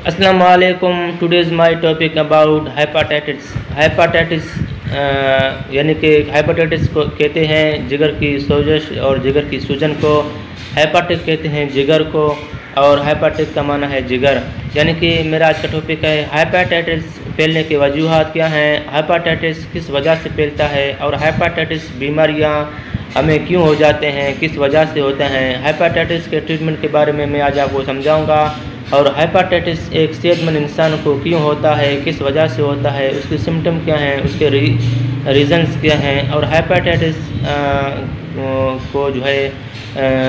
अस्सलाम वालेकुम। Today's my topic about hepatitis. Hepatitis यानी कि हेपाटाइटिस को कहते हैं जिगर की सोजश और जिगर की सूजन को। हेपाटिक कहते हैं जिगर को, और हेपाटिक का माना है जिगर। यानी कि मेरा आज का टॉपिक है हेपाटाइटिस फैलने की वजूहात क्या हैं, हेपाटाइटिस किस वजह से फैलता है, और हेपाटाइटिस बीमारियां हमें क्यों हो जाते हैं, किस वजह से होते हैं। हेपाटाइटिस के ट्रीटमेंट के बारे में मैं आज आपको समझाऊंगा। और हेपाटाइटिस एक सेहतमंद इंसान को क्यों होता है, किस वजह से होता है, उसके सिम्टम क्या हैं, उसके रीज़न्स क्या हैं, और हेपाटाइटिस को जो है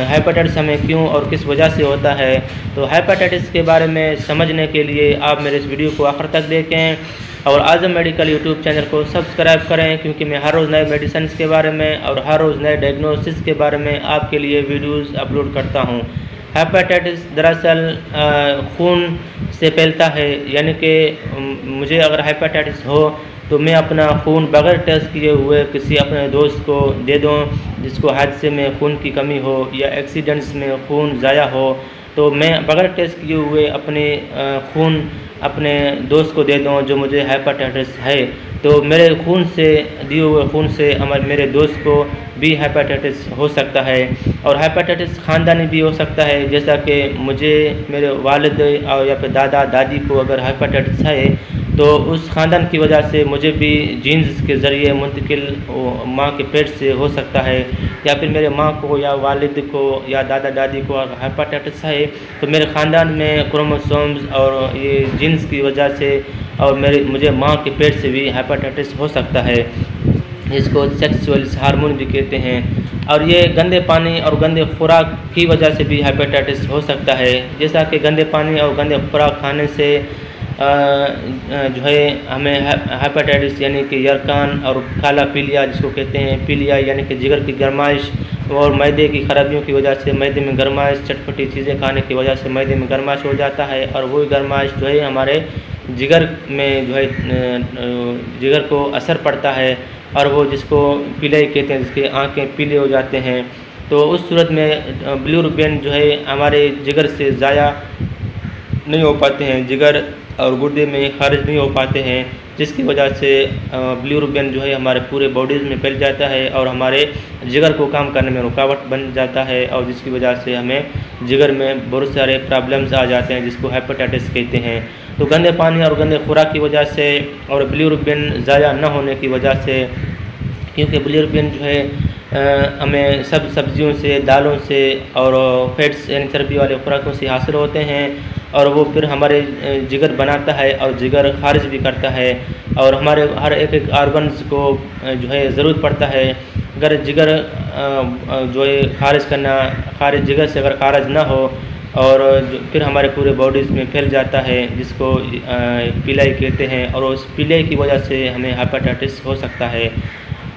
हेपाटाइटिस हमें क्यों और किस वजह से होता है। तो हेपाटाइटिस के बारे में समझने के लिए आप मेरे इस वीडियो को आखिर तक देखें और आज़म मेडिकल यूट्यूब चैनल को सब्सक्राइब करें, क्योंकि मैं हर रोज़ नए मेडिसिन के बारे में और हर रोज़ नए डायग्नोसिस के बारे में आपके लिए वीडियोस अपलोड करता हूं। हेपाटाइटिस दरअसल खून से फैलता है, यानी कि मुझे अगर हेपाटाइटिस हो तो मैं अपना खून बगैर टेस्ट किए हुए किसी अपने दोस्त को दे दूं जिसको हादसे में खून की कमी हो या एक्सीडेंट्स में खून ज़ाया हो, तो मैं बगैर टेस्ट किए हुए अपने खून अपने दोस्त को दे दूं जो मुझे हेपाटाइटिस है। तो मेरे खून से दिए हुए खून से मेरे दोस्त को भी हेपाटाइटिस हो सकता है। और हेपाटाइटिस ख़ानदानी भी हो सकता है, जैसा कि मुझे मेरे वालिद और या फिर दादा दादी को अगर हेपाटाइटिस है तो उस ख़ानदान की वजह से मुझे भी जीन्स के ज़रिए मुंतकिल माँ के पेट से हो सकता है, या फिर मेरे माँ को या वालिद को या दादा दादी को अगर हेपाटाइटिस है तो मेरे ख़ानदान में क्रोमोसोम्स और ये जीन्स की वजह से और मुझे माँ के पेट से भी हेपाटाइटिस हो सकता है। इसको सेक्सुअल हार्मोन भी कहते हैं। और ये गंदे पानी और गंदे खुराक की वजह से भी हेपाटाइटिस हो सकता है, जैसा कि गंदे पानी और गंदे खुराक खाने से जो है हमें हेपाटाइटिस यानी कि यरकान और काला पीलिया जिसको कहते हैं, पीलिया यानी कि जिगर की गर्माइश और मैदे की खराबियों की वजह से मैदे में गर्माइश, चटपटी चीज़ें खाने की वजह से मैदे में गर्माइश हो जाता है, और वही गर्माइश जो है हमारे जिगर में जो है जिगर को असर पड़ता है, और वो जिसको पीलिया कहते हैं, जिसके आँखें पीले हो जाते हैं। तो उस सूरत में बिलिरुबिन जो है हमारे जिगर से ज़ाया नहीं हो पाते हैं, जिगर और गुर्दे में खारिज नहीं हो पाते हैं, जिसकी वजह से बिलिरुबिन जो है हमारे पूरे बॉडीज़ में फैल जाता है और हमारे जिगर को काम करने में रुकावट बन जाता है, और जिसकी वजह से हमें जिगर में बहुत सारे प्रॉब्लम्स आ जाते हैं जिसको हेपाटाइटिस कहते हैं। तो गंदे पानी और गंदे खुराक की वजह से और बिलिरुबिन ज़ाया न होने की वजह से, क्योंकि बिलिरुबिन जो है हमें सब सब्जियों से, दालों से और फैट्स यानी चर्बी वाले खुराकों से हासिल होते हैं, और वो फिर हमारे जिगर बनाता है और जिगर खारिज भी करता है, और हमारे हर एक ऑर्गन्स को जो है ज़रूरत पड़ता है। अगर जिगर जो है खारिज करना, खारिज जिगर से अगर खारिज ना हो और फिर हमारे पूरे बॉडीज़ में फैल जाता है, जिसको पीलिया कहते हैं, और उस पीलिया की वजह से हमें हेपाटाइटिस हो सकता है।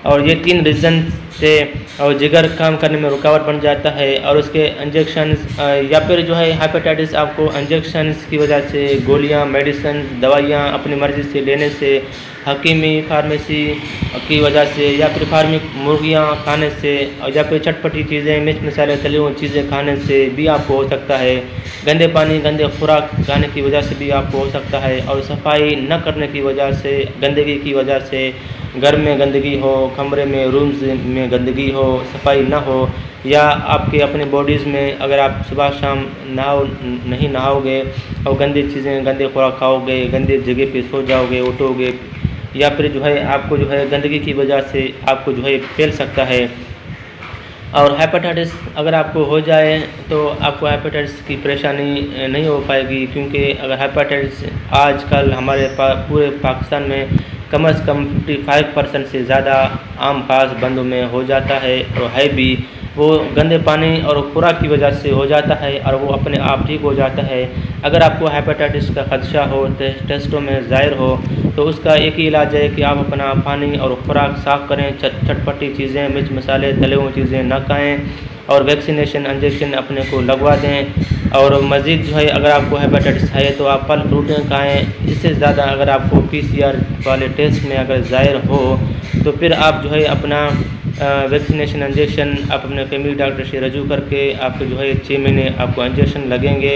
और ये 3 रीज़न से और जिगर काम करने में रुकावट बन जाता है, और उसके इंजेक्शंस या फिर जो है हेपाटाइटिस आपको इंजेक्शंस की वजह से गोलियां, मेडिसिन, दवाइयां अपनी मर्ज़ी से लेने से, हकीमी फार्मेसी की वजह से, या फिर फार्मिक मुर्गियां खाने से, या फिर चटपटी चीज़ें, मिर्च मसाले तली हुई चीज़ें खाने से भी आपको हो सकता है। गंदे पानी गंदे खुराक खाने की वजह से भी आपको हो सकता है, और सफाई न करने की वजह से, गंदगी की वजह से, घर में गंदगी हो, कमरे में, रूम्स में गंदगी हो, सफाई ना हो, या आपके अपने बॉडीज़ में अगर आप सुबह शाम नहीं नहाओगे और गंदी चीज़ें गंदे खुराक खाओगे, गंदे जगह पे सो जाओगे, उठोगे, या फिर जो है आपको जो है गंदगी की वजह से आपको जो है फैल सकता है। और हेपाटाइटिस अगर आपको हो जाए तो आपको हेपाटाइटिस की परेशानी नहीं हो पाएगी, क्योंकि अगर हेपाटाइटिस आजकल हमारे पूरे पाकिस्तान में कम से कम 55% से ज़्यादा आम खास बंदों में हो जाता है, और है भी वो गंदे पानी और खुराक की वजह से हो जाता है, और वो अपने आप ठीक हो जाता है। अगर आपको हेपाटाइटिस का खदशा हो, टेस्टों में ज़ाहिर हो, तो उसका एक ही इलाज है कि आप अपना पानी और खुराक साफ़ करें, चटपटी चीज़ें, मिर्च मसाले तले हुए चीज़ें न खाएँ, और वैक्सीनेशन इंजेक्शन अपने को लगवा दें। और मज़ीद जो है अगर आपको हेपाटाइटिस है तो आप फल फ्रूटें खाएँ। इससे ज़्यादा अगर आपको PCR वाले टेस्ट में अगर ज़ाहिर हो तो फिर आप जो है अपना वैक्सीनेशन इंजेक्शन आप अपने फैमिली डॉक्टर से रजू करके आपके जो है 6 महीने आपको इंजेक्शन लगेंगे,